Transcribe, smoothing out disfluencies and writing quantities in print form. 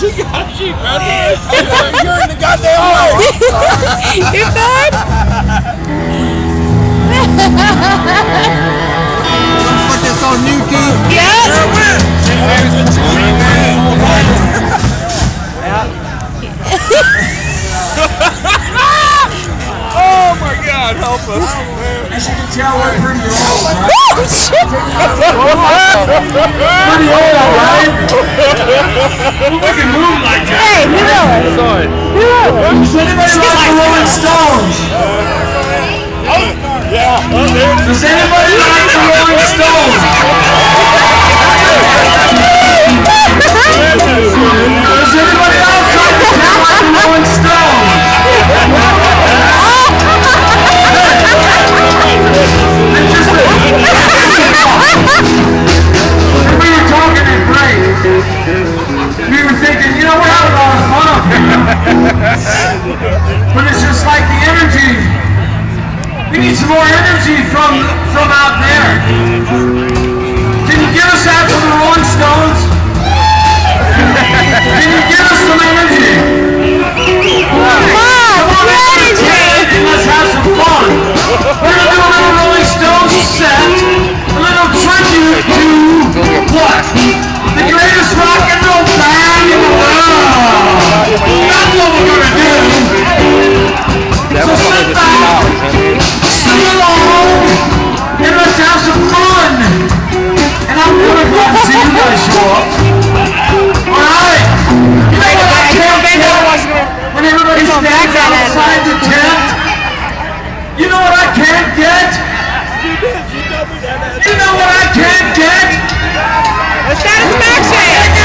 She got you, man. You're in the goddamn way. You good? Let's put this on Nuki. Yes. Oh my God, help us. As you can tell, we're pretty old, right? Oh, shit. Pretty old, right? We can move like that. Hey, you know it. Does anybody like the Rolling Stones? Yeah. Does anybody like the Rolling Stones? Does anybody else like the Rolling Stones? We were talking at break. We were thinking, you know, we're having a lot of fun up here. But it's just like the energy. We need some more energy from out there. Can you give us that from the Rolling Stones? Can you give us some energy? Come on, energy! Let's have some fun. We're going to do a little Rolling Stones set. A little tribute to what? The greatest rock and roll band in the world. That's what we're going to do. So sit back, sing along, and let's have some fun. And I'm really glad to see you guys show up. Alright. You know what I can't get? When everybody stands outside the tent. You know what I can't get? You know what I can't get? The satisfaction.